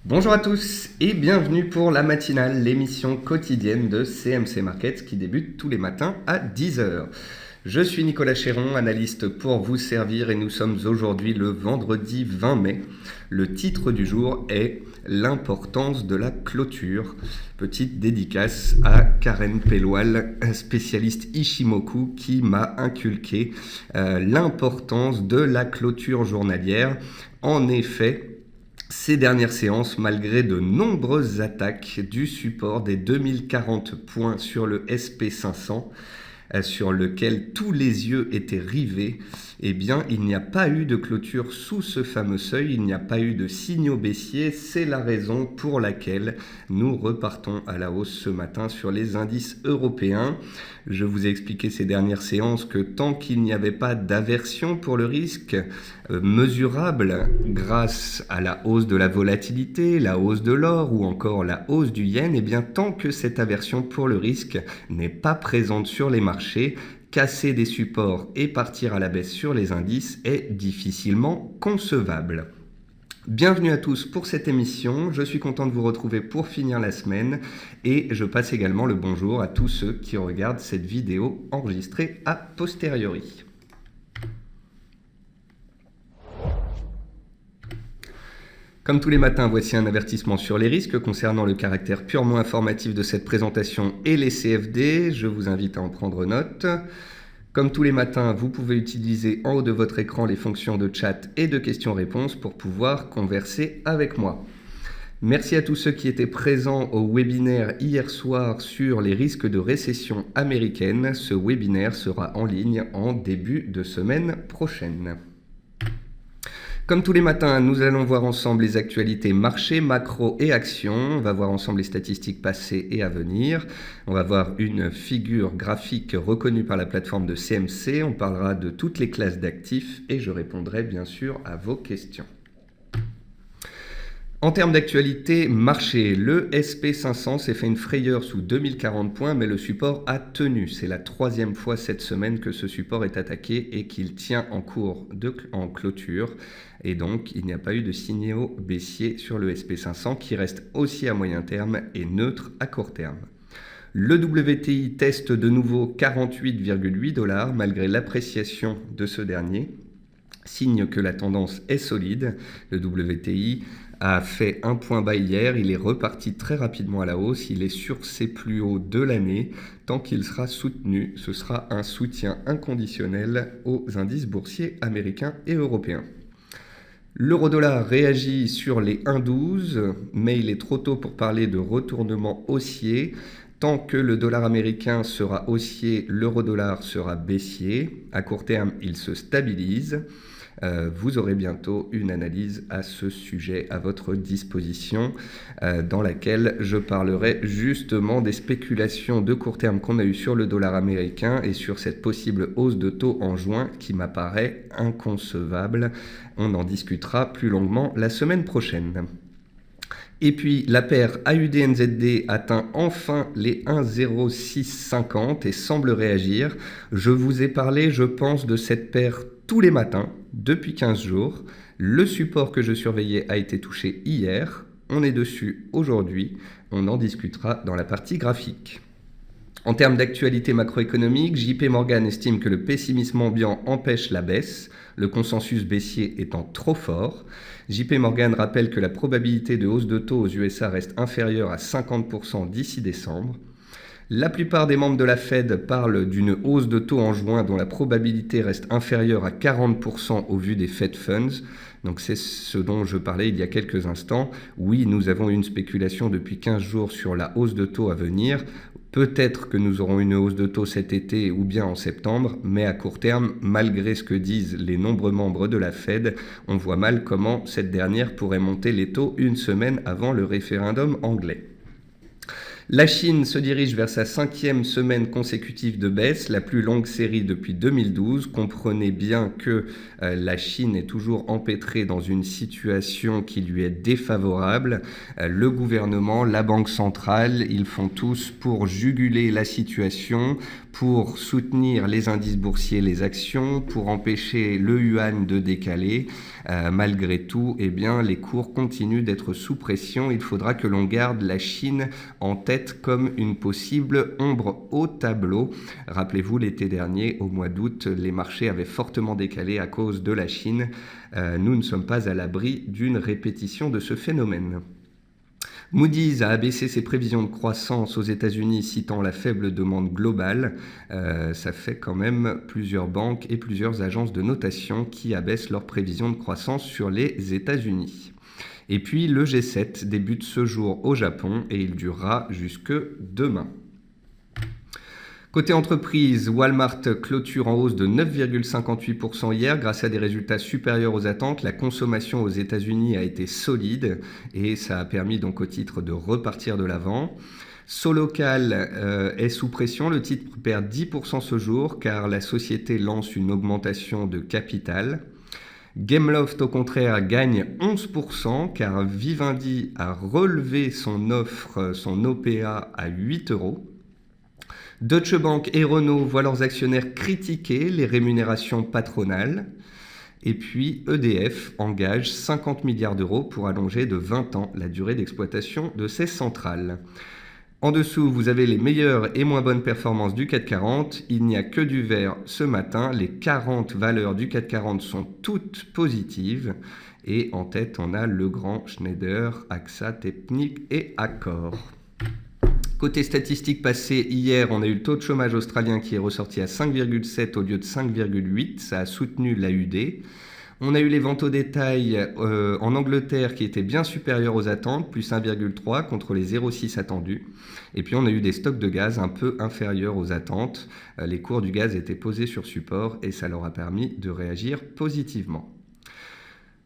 Bonjour à tous et bienvenue pour la matinale, l'émission quotidienne de CMC Markets qui débute tous les matins à 10 heures. Je suis Nicolas Chéron, analyste pour vous servir et nous sommes aujourd'hui le vendredi 20 mai. Le titre du jour est l'importance de la clôture. Petite dédicace à Karen Pelloual, spécialiste Ishimoku, qui m'a inculqué l'importance de la clôture journalière. En effet, ces dernières séances, malgré de nombreuses attaques du support des 2040 points sur le SP500, sur lequel tous les yeux étaient rivés, eh bien, il n'y a pas eu de clôture sous ce fameux seuil, il n'y a pas eu de signaux baissiers. C'est la raison pour laquelle nous repartons à la hausse ce matin sur les indices européens. Je vous ai expliqué ces dernières séances que tant qu'il n'y avait pas d'aversion pour le risque mesurable grâce à la hausse de la volatilité, la hausse de l'or ou encore la hausse du yen, eh bien, tant que cette aversion pour le risque n'est pas présente sur les marchés, casser des supports et partir à la baisse sur les indices est difficilement concevable. Bienvenue à tous pour cette émission, je suis content de vous retrouver pour finir la semaine et je passe également le bonjour à tous ceux qui regardent cette vidéo enregistrée a posteriori. Comme tous les matins, voici un avertissement sur les risques concernant le caractère purement informatif de cette présentation et les CFD. Je vous invite à en prendre note. Comme tous les matins, vous pouvez utiliser en haut de votre écran les fonctions de chat et de questions-réponses pour pouvoir converser avec moi. Merci à tous ceux qui étaient présents au webinaire hier soir sur les risques de récession américaine. Ce webinaire sera en ligne en début de semaine prochaine. Comme tous les matins, nous allons voir ensemble les actualités marché, macro et actions. On va voir ensemble les statistiques passées et à venir. On va voir une figure graphique reconnue par la plateforme de CMC. On parlera de toutes les classes d'actifs et je répondrai bien sûr à vos questions. En termes d'actualité marché, le SP500 s'est fait une frayeur sous 2040 points, mais le support a tenu. C'est la troisième fois cette semaine que ce support est attaqué et qu'il tient en cours en clôture. Et donc, il n'y a pas eu de signaux baissiers sur le SP500 qui reste haussier à moyen terme et neutre à court terme. Le WTI teste de nouveau 48,8 $ malgré l'appréciation de ce dernier. Signe que la tendance est solide. Le WTI a fait un point bas hier, il est reparti très rapidement à la hausse, il est sur ses plus hauts de l'année. Tant qu'il sera soutenu, ce sera un soutien inconditionnel aux indices boursiers américains et européens. L'euro-dollar réagit sur les 1,12, mais il est trop tôt pour parler de retournement haussier. Tant que le dollar américain sera haussier, l'euro-dollar sera baissier. À court terme, il se stabilise. Vous aurez bientôt une analyse à ce sujet à votre disposition dans laquelle je parlerai justement des spéculations de court terme qu'on a eues sur le dollar américain et sur cette possible hausse de taux en juin qui m'apparaît inconcevable. On en discutera plus longuement la semaine prochaine. Et puis la paire AUD-NZD atteint enfin les 1,0650 et semble réagir. Je vous ai parlé, je pense, de cette paire tous les matins depuis 15 jours. Le support que je surveillais a été touché hier. On est dessus aujourd'hui. On en discutera dans la partie graphique. En termes d'actualité macroéconomique, JP Morgan estime que le pessimisme ambiant empêche la baisse, le consensus baissier étant trop fort. JP Morgan rappelle que la probabilité de hausse de taux aux USA reste inférieure à 50% d'ici décembre. La plupart des membres de la Fed parlent d'une hausse de taux en juin dont la probabilité reste inférieure à 40% au vu des Fed Funds. Donc c'est ce dont je parlais il y a quelques instants. Oui, nous avons une spéculation depuis 15 jours sur la hausse de taux à venir. Peut-être que nous aurons une hausse de taux cet été ou bien en septembre, mais à court terme, malgré ce que disent les nombreux membres de la Fed, on voit mal comment cette dernière pourrait monter les taux une semaine avant le référendum anglais. La Chine se dirige vers sa 5e semaine consécutive de baisse, la plus longue série depuis 2012. Comprenez bien que la Chine est toujours empêtrée dans une situation qui lui est défavorable. Le gouvernement, la Banque centrale, ils font tous pour juguler la situation, pour soutenir les indices boursiers, les actions, pour empêcher le yuan de décaler. Malgré tout, eh bien, les cours continuent d'être sous pression. Il faudra que l'on garde la Chine en tête comme une possible ombre au tableau. Rappelez-vous, l'été dernier, au mois d'août, les marchés avaient fortement décalé à cause de la Chine. Nous ne sommes pas à l'abri d'une répétition de ce phénomène. Moody's a abaissé ses prévisions de croissance aux États-Unis, citant la faible demande globale. Ça fait quand même plusieurs banques et plusieurs agences de notation qui abaissent leurs prévisions de croissance sur les États-Unis. Et puis le G7 débute ce jour au Japon et il durera jusque demain. Côté entreprise, Walmart clôture en hausse de 9,58% hier grâce à des résultats supérieurs aux attentes. La consommation aux États-Unis a été solide et ça a permis donc au titre de repartir de l'avant. Solocal est sous pression, le titre perd 10% ce jour car la société lance une augmentation de capital. Gameloft au contraire gagne 11% car Vivendi a relevé son offre, son OPA à 8 euros. Deutsche Bank et Renault voient leurs actionnaires critiquer les rémunérations patronales. Et puis EDF engage 50 milliards d'euros pour allonger de 20 ans la durée d'exploitation de ses centrales. En dessous, vous avez les meilleures et moins bonnes performances du CAC 40. Il n'y a que du vert ce matin. Les 40 valeurs du CAC 40 sont toutes positives. Et en tête, on a Legrand, Schneider, AXA, Technip et Accor. Côté statistiques passées, hier, on a eu le taux de chômage australien qui est ressorti à 5,7 au lieu de 5,8. Ça a soutenu l'AUD. On a eu les ventes au détail en Angleterre qui étaient bien supérieures aux attentes, plus 1,3 contre les 0,6 attendus. Et puis on a eu des stocks de gaz un peu inférieurs aux attentes. Les cours du gaz étaient posés sur support et ça leur a permis de réagir positivement.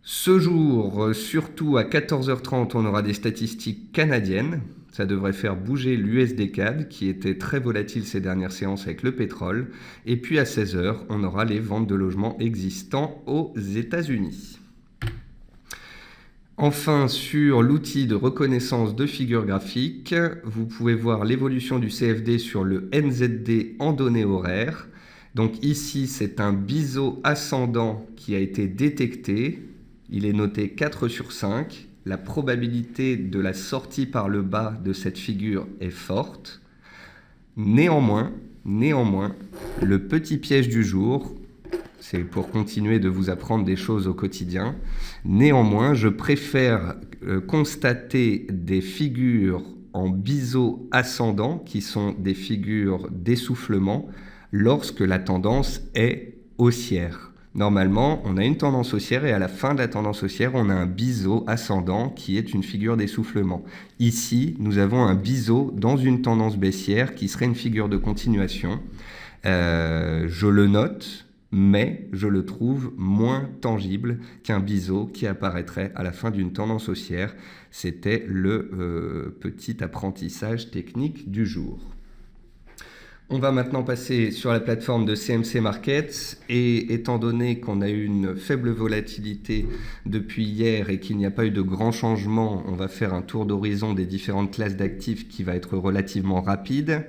Ce jour, surtout à 14h30, on aura des statistiques canadiennes. Ça devrait faire bouger l'USD CAD qui était très volatile ces dernières séances avec le pétrole. Et puis à 16h, on aura les ventes de logements existants aux États-Unis. Enfin, sur l'outil de reconnaissance de figures graphiques, vous pouvez voir l'évolution du CFD sur le NZD en données horaires. Donc ici, c'est un biseau ascendant qui a été détecté. Il est noté 4 sur 5. La probabilité de la sortie par le bas de cette figure est forte. Néanmoins, le petit piège du jour, c'est pour continuer de vous apprendre des choses au quotidien. Néanmoins, je préfère constater des figures en biseau ascendant, qui sont des figures d'essoufflement, lorsque la tendance est haussière. Normalement, on a une tendance haussière et à la fin de la tendance haussière, on a un biseau ascendant qui est une figure d'essoufflement. Ici, nous avons un biseau dans une tendance baissière qui serait une figure de continuation. Je le note, mais je le trouve moins tangible qu'un biseau qui apparaîtrait à la fin d'une tendance haussière. C'était le petit apprentissage technique du jour. On va maintenant passer sur la plateforme de CMC Markets et étant donné qu'on a eu une faible volatilité depuis hier et qu'il n'y a pas eu de grands changements, on va faire un tour d'horizon des différentes classes d'actifs qui va être relativement rapide.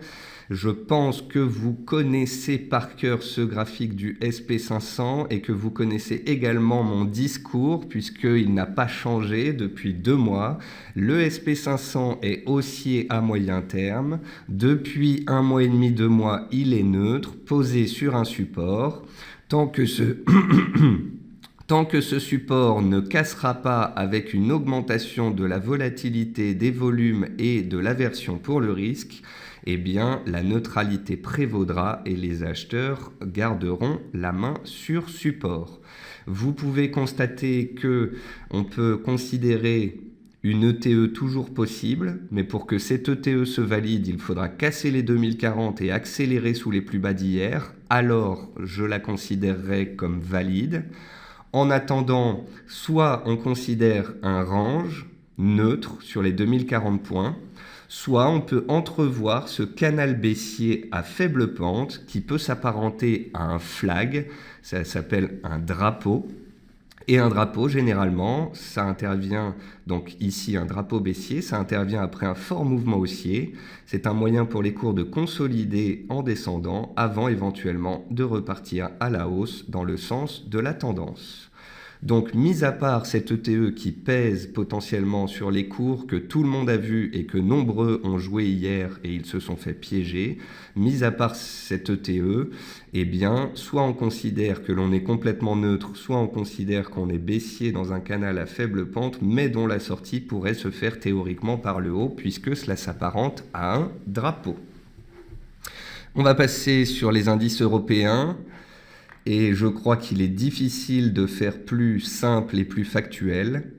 Je pense que vous connaissez par cœur ce graphique du SP500 et que vous connaissez également mon discours puisqu'il n'a pas changé depuis 2 mois. Le SP500 est haussier à moyen terme. Depuis 1 mois et demi, 2 mois, il est neutre, posé sur un support. Tant que ce support ne cassera pas avec une augmentation de la volatilité des volumes et de l'aversion pour le risque, eh bien, la neutralité prévaudra et les acheteurs garderont la main sur support. Vous pouvez constater que on peut considérer une ETE toujours possible, mais pour que cette ETE se valide, il faudra casser les 2040 et accélérer sous les plus bas d'hier. Alors, je la considérerai comme valide. En attendant, soit on considère un range neutre sur les 2040 points, soit on peut entrevoir ce canal baissier à faible pente qui peut s'apparenter à un flag, ça s'appelle un drapeau. Et un drapeau, généralement, ça intervient, donc ici un drapeau baissier, ça intervient après un fort mouvement haussier. C'est un moyen pour les cours de consolider en descendant avant éventuellement de repartir à la hausse dans le sens de la tendance. Donc, mis à part cette ETE qui pèse potentiellement sur les cours que tout le monde a vu et que nombreux ont joué hier et ils se sont fait piéger, mis à part cette ETE, eh bien, soit on considère que l'on est complètement neutre, soit on considère qu'on est baissier dans un canal à faible pente, mais dont la sortie pourrait se faire théoriquement par le haut, puisque cela s'apparente à un drapeau. On va passer sur les indices européens. Et je crois qu'il est difficile de faire plus simple et plus factuel.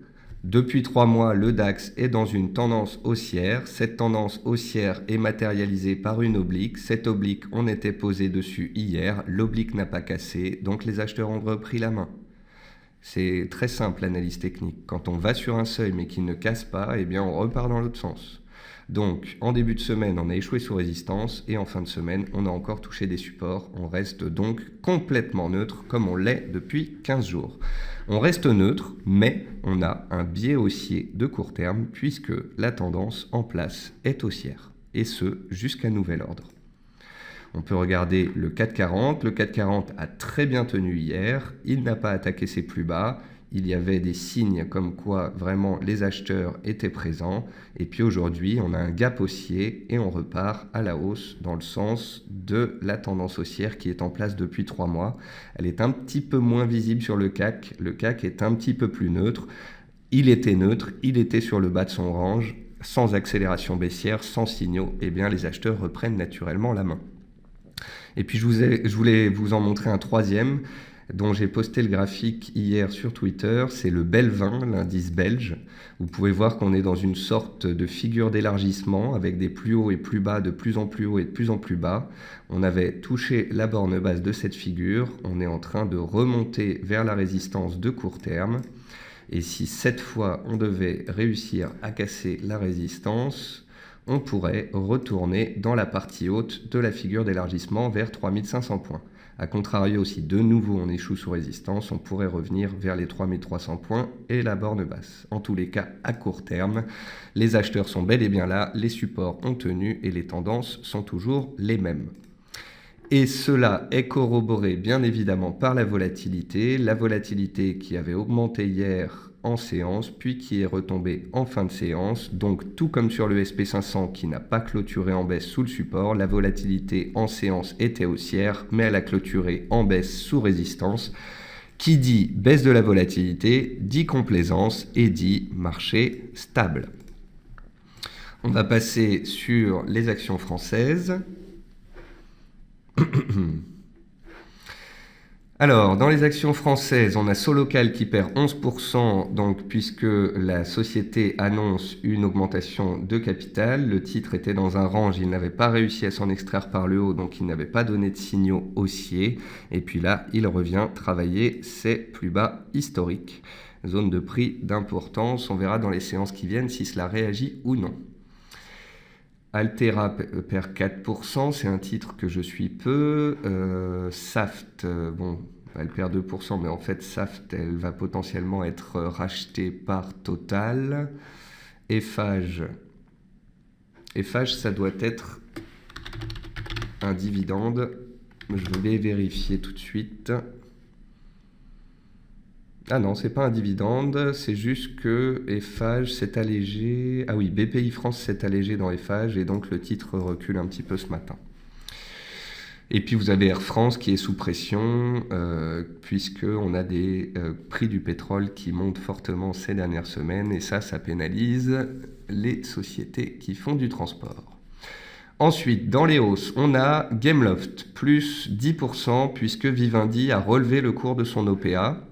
Depuis 3 mois, le DAX est dans une tendance haussière. Cette tendance haussière est matérialisée par une oblique. Cette oblique, on était posé dessus hier. L'oblique n'a pas cassé, donc les acheteurs ont repris la main. C'est très simple, l'analyse technique. Quand on va sur un seuil mais qu'il ne casse pas, eh bien on repart dans l'autre sens. Donc, en début de semaine, on a échoué sous résistance et en fin de semaine, on a encore touché des supports. On reste donc complètement neutre comme on l'est depuis 15 jours. On reste neutre, mais on a un biais haussier de court terme puisque la tendance en place est haussière, et ce, jusqu'à nouvel ordre. On peut regarder le CAC 40. Le CAC 40 a très bien tenu hier. Il n'a pas attaqué ses plus bas. Il y avait des signes comme quoi vraiment les acheteurs étaient présents. Et puis aujourd'hui, on a un gap haussier et on repart à la hausse dans le sens de la tendance haussière qui est en place depuis 3 mois. Elle est un petit peu moins visible sur le CAC. Le CAC est un petit peu plus neutre. Il était neutre, il était sur le bas de son range, sans accélération baissière, sans signaux. Eh bien, les acheteurs reprennent naturellement la main. Et puis je voulais vous en montrer un troisième dont j'ai posté le graphique hier sur Twitter, c'est le BEL20, l'indice belge. Vous pouvez voir qu'on est dans une sorte de figure d'élargissement avec des plus hauts et plus bas, de plus en plus haut et de plus en plus bas. On avait touché la borne basse de cette figure, on est en train de remonter vers la résistance de court terme. Et si cette fois on devait réussir à casser la résistance, on pourrait retourner dans la partie haute de la figure d'élargissement vers 3500 points. A contrario, si de nouveau on échoue sous résistance, on pourrait revenir vers les 3300 points et la borne basse. En tous les cas, à court terme, les acheteurs sont bel et bien là, les supports ont tenu et les tendances sont toujours les mêmes. Et cela est corroboré bien évidemment par la volatilité qui avait augmenté hier en séance, puis qui est retombée en fin de séance. Donc tout comme sur le SP500 qui n'a pas clôturé en baisse sous le support, la volatilité en séance était haussière, mais elle a clôturé en baisse sous résistance. Qui dit baisse de la volatilité, dit complaisance et dit marché stable. On va passer sur les actions françaises. Alors, dans les actions françaises, on a Solocal qui perd 11%, donc, puisque la société annonce une augmentation de capital. Le titre était dans un range, il n'avait pas réussi à s'en extraire par le haut, donc il n'avait pas donné de signaux haussiers. Et puis là, il revient travailler ses plus bas historiques. Zone de prix d'importance, on verra dans les séances qui viennent si cela réagit ou non. Altera perd 4%, c'est un titre que je suis peu. Saft, bon, elle perd 2%, mais en fait, Saft, elle va potentiellement être rachetée par Total. Eiffage, ça doit être un dividende. Je vais vérifier tout de suite. Ah non, c'est pas un dividende, c'est juste que Eiffage s'est allégé. Ah oui, BPI France s'est allégé dans Eiffage et donc le titre recule un petit peu ce matin. Et puis vous avez Air France qui est sous pression puisqu'on a des prix du pétrole qui montent fortement ces dernières semaines et ça pénalise les sociétés qui font du transport. Ensuite, dans les hausses, on a Gameloft, plus 10% puisque Vivendi a relevé le cours de son OPA.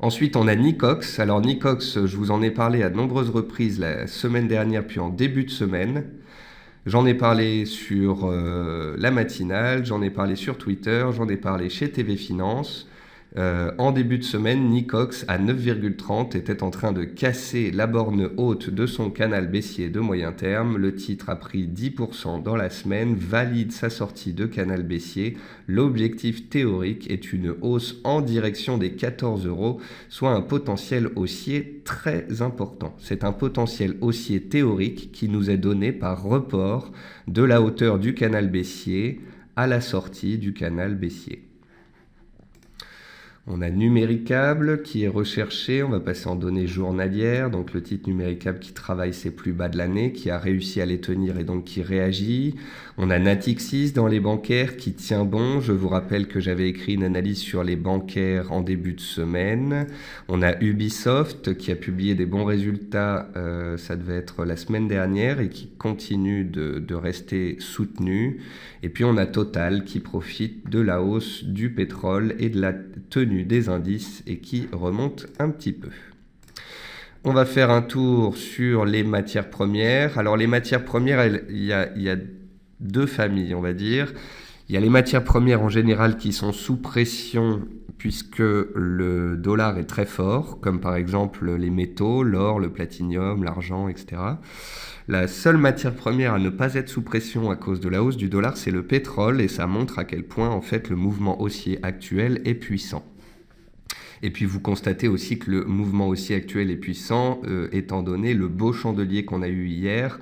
Ensuite, on a Nicox. Alors Nicox, je vous en ai parlé à de nombreuses reprises la semaine dernière, puis en début de semaine. J'en ai parlé sur la matinale, j'en ai parlé sur Twitter, j'en ai parlé chez TV Finance. En début de semaine, Nicox à 9,30 était en train de casser la borne haute de son canal baissier de moyen terme. Le titre a pris 10% dans la semaine, valide sa sortie de canal baissier. L'objectif théorique est une hausse en direction des 14 euros, soit un potentiel haussier très important. C'est un potentiel haussier théorique qui nous est donné par report de la hauteur du canal baissier à la sortie du canal baissier. On a Numéricable qui est recherché, on va passer en données journalières, donc le titre Numéricable qui travaille ses plus bas de l'année, qui a réussi à les tenir et donc qui réagit. On a Natixis dans les bancaires qui tient bon, je vous rappelle que j'avais écrit une analyse sur les bancaires en début de semaine. On a Ubisoft qui a publié des bons résultats, ça devait être la semaine dernière et qui continue de rester soutenu. Et puis on a Total qui profite de la hausse du pétrole et de la tenue des indices et qui remonte un petit peu. On va faire un tour sur les matières premières. Alors les matières premières, il y a deux familles, on va dire. Il y a les matières premières en général qui sont sous pression puisque le dollar est très fort, comme par exemple les métaux, l'or, le platinium, l'argent, etc. La seule matière première à ne pas être sous pression à cause de la hausse du dollar, c'est le pétrole, et ça montre à quel point en fait le mouvement haussier actuel est puissant. Et puis vous constatez aussi que le mouvement haussier actuel est puissant, étant donné le beau chandelier qu'on a eu hier.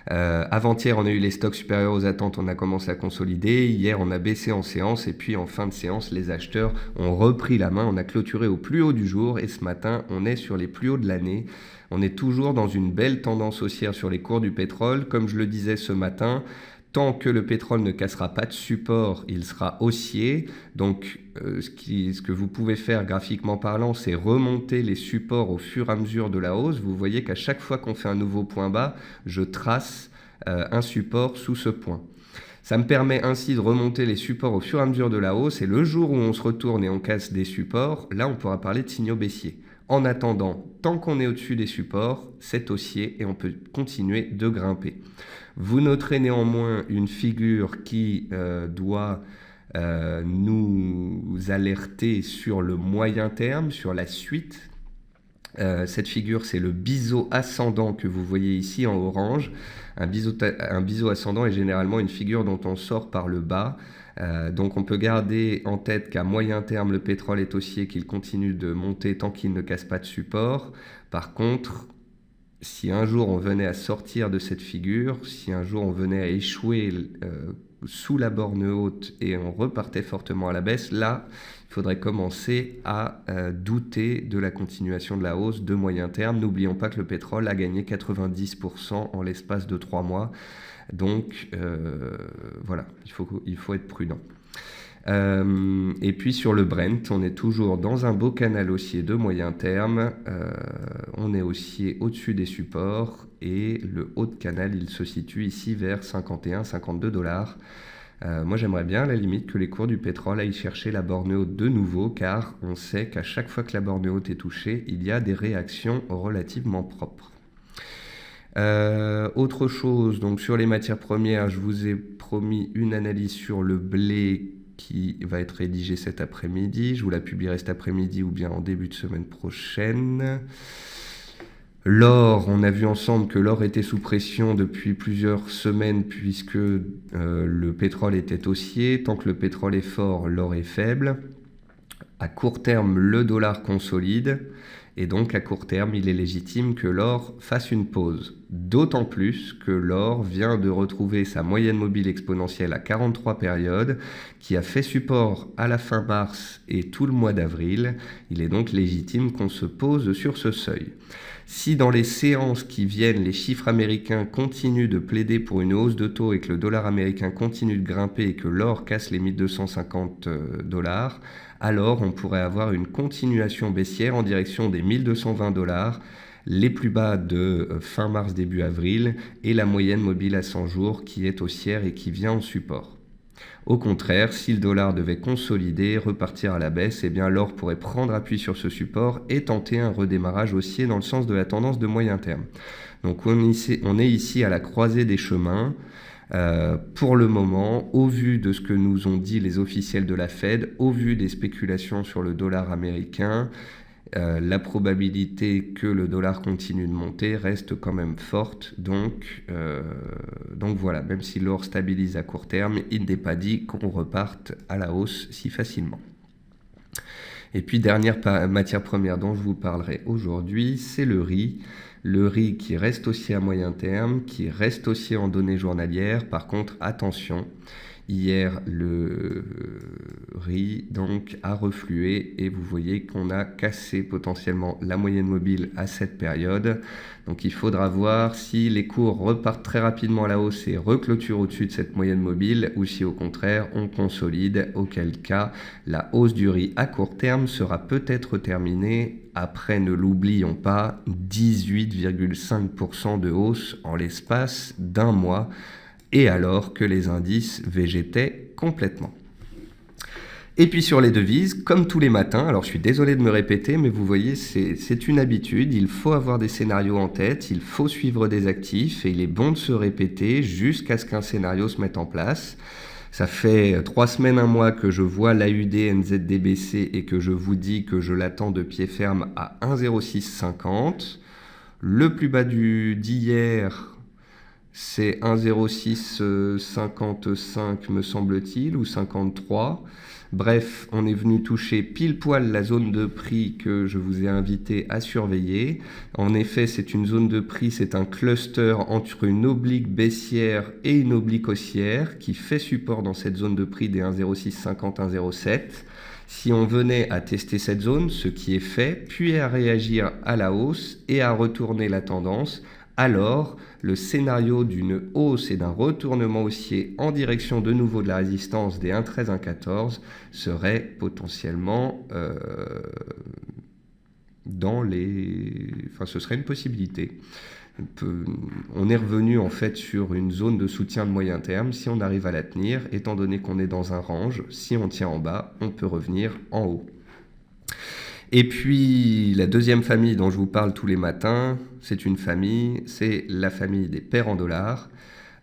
Avant-hier, on a eu les stocks supérieurs aux attentes, on a commencé à consolider. Hier, on a baissé en séance et puis en fin de séance, les acheteurs ont repris la main. On a clôturé au plus haut du jour et ce matin, on est sur les plus hauts de l'année. On est toujours dans une belle tendance haussière sur les cours du pétrole. Comme je le disais ce matin, tant que le pétrole ne cassera pas de support, il sera haussier. Donc, ce que vous pouvez faire graphiquement parlant, c'est remonter les supports au fur et à mesure de la hausse. Vous voyez qu'à chaque fois qu'on fait un nouveau point bas, je trace un support sous ce point. Ça me permet ainsi de remonter les supports au fur et à mesure de la hausse. Et le jour où on se retourne et on casse des supports, là, on pourra parler de signaux baissiers. En attendant, tant qu'on est au-dessus des supports, c'est haussier et on peut continuer de grimper. Vous noterez néanmoins une figure qui doit nous alerter sur le moyen terme, sur la suite. Cette figure, c'est le biseau ascendant que vous voyez ici en orange. Un biseau ascendant est généralement une figure dont on sort par le bas. Donc on peut garder en tête qu'à moyen terme, le pétrole est haussier, qu'il continue de monter tant qu'il ne casse pas de support. Par contre, si un jour on venait à sortir de cette figure, si un jour on venait à échouer sous la borne haute et on repartait fortement à la baisse, là, il faudrait commencer à douter de la continuation de la hausse de moyen terme. N'oublions pas que le pétrole a gagné 90% en l'espace de 3 mois. Donc voilà, il faut être prudent. Et puis sur le Brent, on est toujours dans un beau canal haussier de moyen terme. On est haussier au-dessus des supports et le haut de canal, il se situe ici vers 51-52 $. Moi, j'aimerais bien à la limite que les cours du pétrole aillent chercher la borne haute de nouveau, car on sait qu'à chaque fois que la borne haute est touchée, il y a des réactions relativement propres. Autre chose, donc sur les matières premières, je vous ai promis une analyse sur le blé qui va être rédigée cet après-midi. Je vous la publierai cet après-midi ou bien en début de semaine prochaine. L'or, on a vu ensemble que l'or était sous pression depuis plusieurs semaines puisque le pétrole était haussier. Tant que le pétrole est fort, l'or est faible. À court terme, le dollar consolide. Et donc, à court terme, il est légitime que l'or fasse une pause. D'autant plus que l'or vient de retrouver sa moyenne mobile exponentielle à 43 périodes, qui a fait support à la fin mars et tout le mois d'avril. Il est donc légitime qu'on se pose sur ce seuil. Si dans les séances qui viennent, les chiffres américains continuent de plaider pour une hausse de taux et que le dollar américain continue de grimper et que l'or casse les 1250 $, alors on pourrait avoir une continuation baissière en direction des 1220 $, les plus bas de fin mars, début avril, et la moyenne mobile à 100 jours qui est haussière et qui vient en support. Au contraire, si le dollar devait consolider, repartir à la baisse, eh bien l'or pourrait prendre appui sur ce support et tenter un redémarrage haussier dans le sens de la tendance de moyen terme. Donc on est ici à la croisée des chemins. Pour le moment, au vu de ce que nous ont dit les officiels de la Fed, au vu des spéculations sur le dollar américain, la probabilité que le dollar continue de monter reste quand même forte. Donc voilà, même si l'or stabilise à court terme, il n'est pas dit qu'on reparte à la hausse si facilement. Et puis dernière matière première dont je vous parlerai aujourd'hui, c'est le riz. Le riz qui reste haussier à moyen terme, qui reste haussier en données journalières. Par contre, attention, hier le riz donc a reflué et vous voyez qu'on a cassé potentiellement la moyenne mobile à cette période. Donc il faudra voir si les cours repartent très rapidement à la hausse et reclôturent au-dessus de cette moyenne mobile ou si au contraire on consolide, auquel cas la hausse du riz à court terme sera peut-être terminée après, ne l'oublions pas, 18,5% de hausse en l'espace d'un mois, et alors que les indices végétaient complètement. Et puis sur les devises, comme tous les matins, alors je suis désolé de me répéter, mais vous voyez, c'est une habitude, il faut avoir des scénarios en tête, il faut suivre des actifs, et il est bon de se répéter jusqu'à ce qu'un scénario se mette en place. Ça fait 3 semaines, un mois que je vois l'AUD NZD et que je vous dis que je l'attends de pied ferme à 1,0650. Le plus bas d'hier, c'est 1,0655 me semble-t-il, ou 53. Bref, on est venu toucher pile poil la zone de prix que je vous ai invité à surveiller. En effet, c'est une zone de prix, c'est un cluster entre une oblique baissière et une oblique haussière qui fait support dans cette zone de prix des 1,0650-1,07. Si on venait à tester cette zone, ce qui est fait, puis à réagir à la hausse et à retourner la tendance, alors le scénario d'une hausse et d'un retournement haussier en direction de nouveau de la résistance des 1,13-1,14 serait potentiellement ce serait une possibilité. On est revenu en fait sur une zone de soutien de moyen terme. Si on arrive à la tenir, étant donné qu'on est dans un range, si on tient en bas, on peut revenir en haut. Et puis la deuxième famille dont je vous parle tous les matins, c'est la famille des paires en dollars.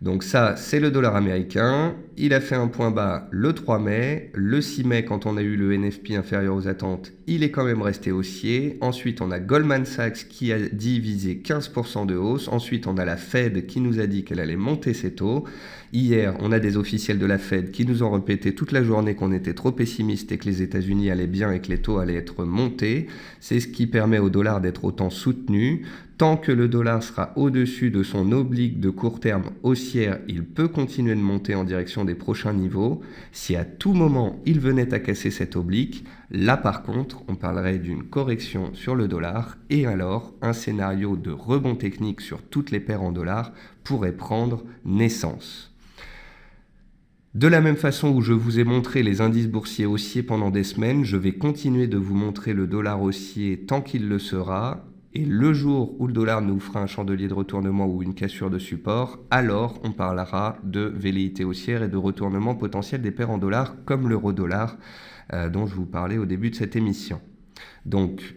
Donc ça, c'est le dollar américain. Il a fait un point bas le 3 mai. Le 6 mai, quand on a eu le NFP inférieur aux attentes, il est quand même resté haussier. Ensuite, on a Goldman Sachs qui a dit viser 15% de hausse. Ensuite, on a la Fed qui nous a dit qu'elle allait monter ses taux. Hier, on a des officiels de la Fed qui nous ont répété toute la journée qu'on était trop pessimiste et que les États-Unis allaient bien et que les taux allaient être montés. C'est ce qui permet au dollar d'être autant soutenu. Tant que le dollar sera au-dessus de son oblique de court terme haussière, il peut continuer de monter en direction des prochains niveaux. Si à tout moment il venait à casser cette oblique, là par contre, on parlerait d'une correction sur le dollar et alors un scénario de rebond technique sur toutes les paires en dollars pourrait prendre naissance. De la même façon où je vous ai montré les indices boursiers haussiers pendant des semaines, je vais continuer de vous montrer le dollar haussier tant qu'il le sera. Et le jour où le dollar nous fera un chandelier de retournement ou une cassure de support, alors on parlera de velléité haussière et de retournement potentiel des paires en dollars comme l'euro-dollar dont je vous parlais au début de cette émission. Donc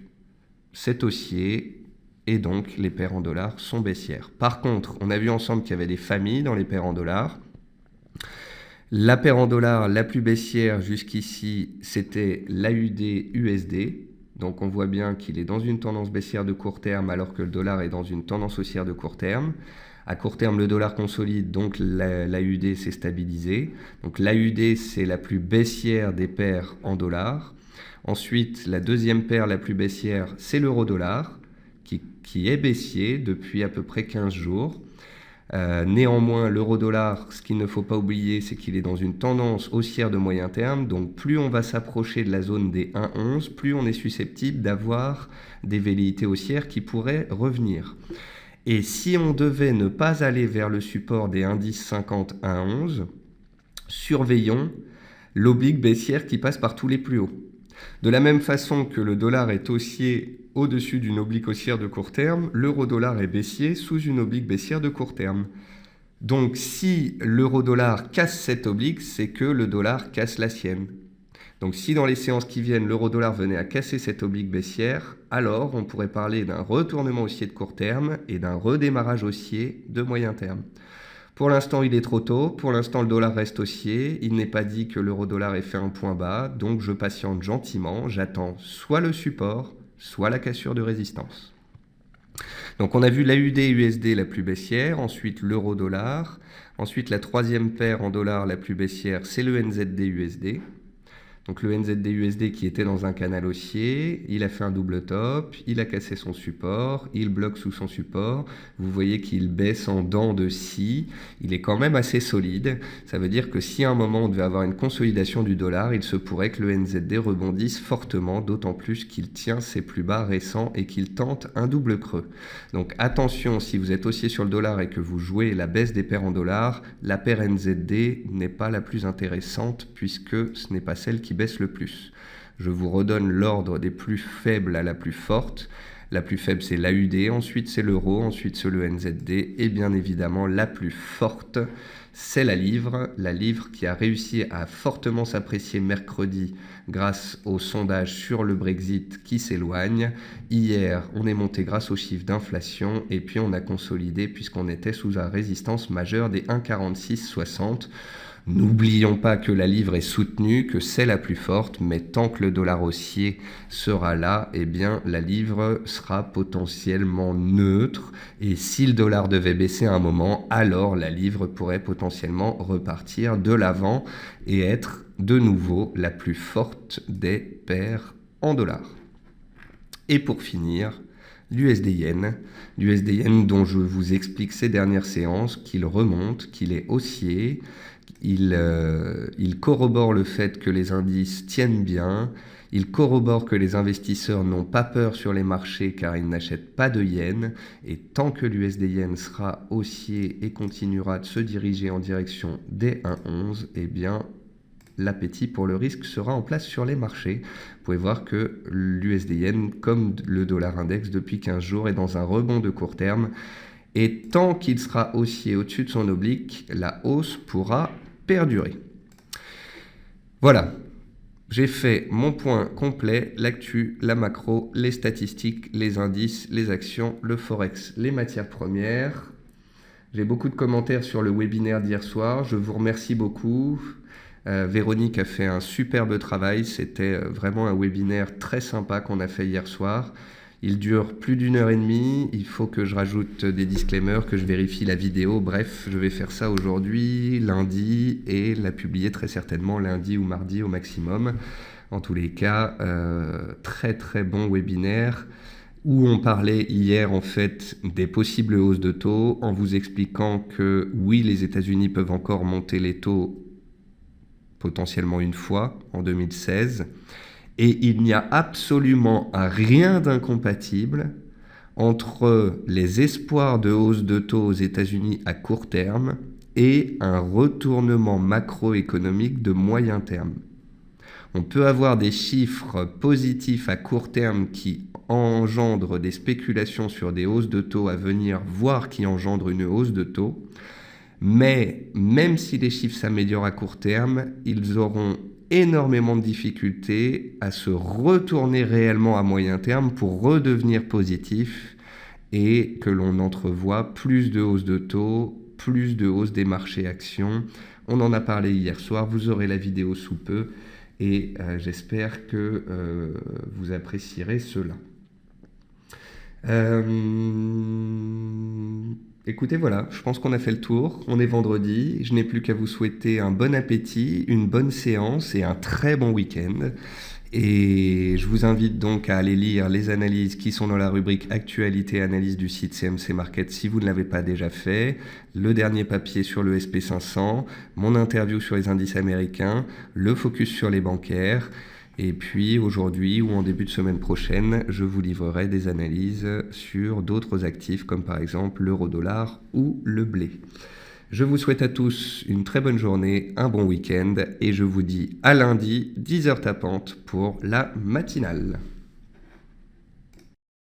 c'est haussier et donc les paires en dollars sont baissières. Par contre, on a vu ensemble qu'il y avait des familles dans les paires en dollars. La paire en dollars la plus baissière jusqu'ici, c'était l'AUD-USD. Donc on voit bien qu'il est dans une tendance baissière de court terme alors que le dollar est dans une tendance haussière de court terme. À court terme, le dollar consolide, donc l'AUD s'est stabilisé. Donc l'AUD, c'est la plus baissière des paires en dollars. Ensuite, la deuxième paire la plus baissière, c'est l'euro-dollar, qui est baissier depuis à peu près 15 jours. Néanmoins, l'euro-dollar, ce qu'il ne faut pas oublier, c'est qu'il est dans une tendance haussière de moyen terme. Donc plus on va s'approcher de la zone des 1,11, plus on est susceptible d'avoir des velléités haussières qui pourraient revenir. Et si on devait ne pas aller vers le support des indices 50-1,11, surveillons l'oblique baissière qui passe par tous les plus hauts. De la même façon que le dollar est haussier au-dessus d'une oblique haussière de court terme, l'euro-dollar est baissier sous une oblique baissière de court terme. Donc si l'euro-dollar casse cette oblique, c'est que le dollar casse la sienne. Donc si dans les séances qui viennent, l'euro-dollar venait à casser cette oblique baissière, alors on pourrait parler d'un retournement haussier de court terme et d'un redémarrage haussier de moyen terme. Pour l'instant, il est trop tôt. Pour l'instant, le dollar reste haussier. Il n'est pas dit que l'euro-dollar ait fait un point bas. Donc, je patiente gentiment. J'attends soit le support, soit la cassure de résistance. Donc, on a vu l'AUD-USD la plus baissière, ensuite l'euro-dollar. Ensuite, la troisième paire en dollars la plus baissière, c'est le NZD-USD. Donc le NZD-USD qui était dans un canal haussier, il a fait un double top, il a cassé son support, il bloque sous son support. Vous voyez qu'il baisse en dents de scie. Il est quand même assez solide. Ça veut dire que si à un moment on devait avoir une consolidation du dollar, il se pourrait que le NZD rebondisse fortement, d'autant plus qu'il tient ses plus bas récents et qu'il tente un double creux. Donc attention, si vous êtes haussier sur le dollar et que vous jouez la baisse des paires en dollars, la paire NZD n'est pas la plus intéressante puisque ce n'est pas celle qui baisse le plus. Je vous redonne l'ordre des plus faibles à la plus forte. La plus faible, c'est l'AUD, ensuite c'est l'euro, ensuite c'est le NZD, et bien évidemment, la plus forte, c'est la livre qui a réussi à fortement s'apprécier mercredi grâce au sondage sur le Brexit qui s'éloigne. Hier, on est monté grâce aux chiffres d'inflation, et puis on a consolidé puisqu'on était sous la résistance majeure des 1,4660. N'oublions pas que la livre est soutenue, que c'est la plus forte, mais tant que le dollar haussier sera là, eh bien la livre sera potentiellement neutre. Et si le dollar devait baisser à un moment, alors la livre pourrait potentiellement repartir de l'avant et être de nouveau la plus forte des paires en dollars. Et pour finir, l'USD-Yen dont je vous explique ces dernières séances qu'il remonte, qu'il est haussier. Il corrobore le fait que les indices tiennent bien, il corrobore que les investisseurs n'ont pas peur sur les marchés car ils n'achètent pas de yens, et tant que l'USD-Yen sera haussier et continuera de se diriger en direction des 1,11, eh bien l'appétit pour le risque sera en place sur les marchés. Vous pouvez voir que l'USD-Yen, comme le dollar index depuis 15 jours, est dans un rebond de court terme. Et tant qu'il sera haussier au-dessus de son oblique, la hausse pourra perdurer. Voilà, j'ai fait mon point complet, l'actu, la macro, les statistiques, les indices, les actions, le forex, les matières premières. J'ai beaucoup de commentaires sur le webinaire d'hier soir, je vous remercie beaucoup. Véronique a fait un superbe travail, c'était vraiment un webinaire très sympa qu'on a fait hier soir. Il dure plus d'1h30, il faut que je rajoute des disclaimers, que je vérifie la vidéo. Bref, je vais faire ça aujourd'hui, lundi, et la publier très certainement lundi ou mardi au maximum. En tous les cas, très très bon webinaire où on parlait hier en fait des possibles hausses de taux en vous expliquant que oui, les États-Unis peuvent encore monter les taux potentiellement une fois en 2016. Et il n'y a absolument rien d'incompatible entre les espoirs de hausse de taux aux États-Unis à court terme et un retournement macroéconomique de moyen terme. On peut avoir des chiffres positifs à court terme qui engendrent des spéculations sur des hausses de taux à venir, voire qui engendrent une hausse de taux. Mais même si les chiffres s'améliorent à court terme, ils auront énormément de difficultés à se retourner réellement à moyen terme pour redevenir positifs et que l'on entrevoit plus de hausse de taux, plus de hausse des marchés actions. On en a parlé hier soir, vous aurez la vidéo sous peu et j'espère que vous apprécierez cela. Écoutez, voilà, je pense qu'on a fait le tour. On est vendredi. Je n'ai plus qu'à vous souhaiter un bon appétit, une bonne séance et un très bon week-end. Et je vous invite donc à aller lire les analyses qui sont dans la rubrique Actualité analyse du site CMC Market si vous ne l'avez pas déjà fait. Le dernier papier sur le SP500, mon interview sur les indices américains, le focus sur les bancaires. Et puis aujourd'hui ou en début de semaine prochaine, je vous livrerai des analyses sur d'autres actifs comme par exemple l'euro-dollar ou le blé. Je vous souhaite à tous une très bonne journée, un bon week-end et je vous dis à lundi, 10h tapante pour la matinale.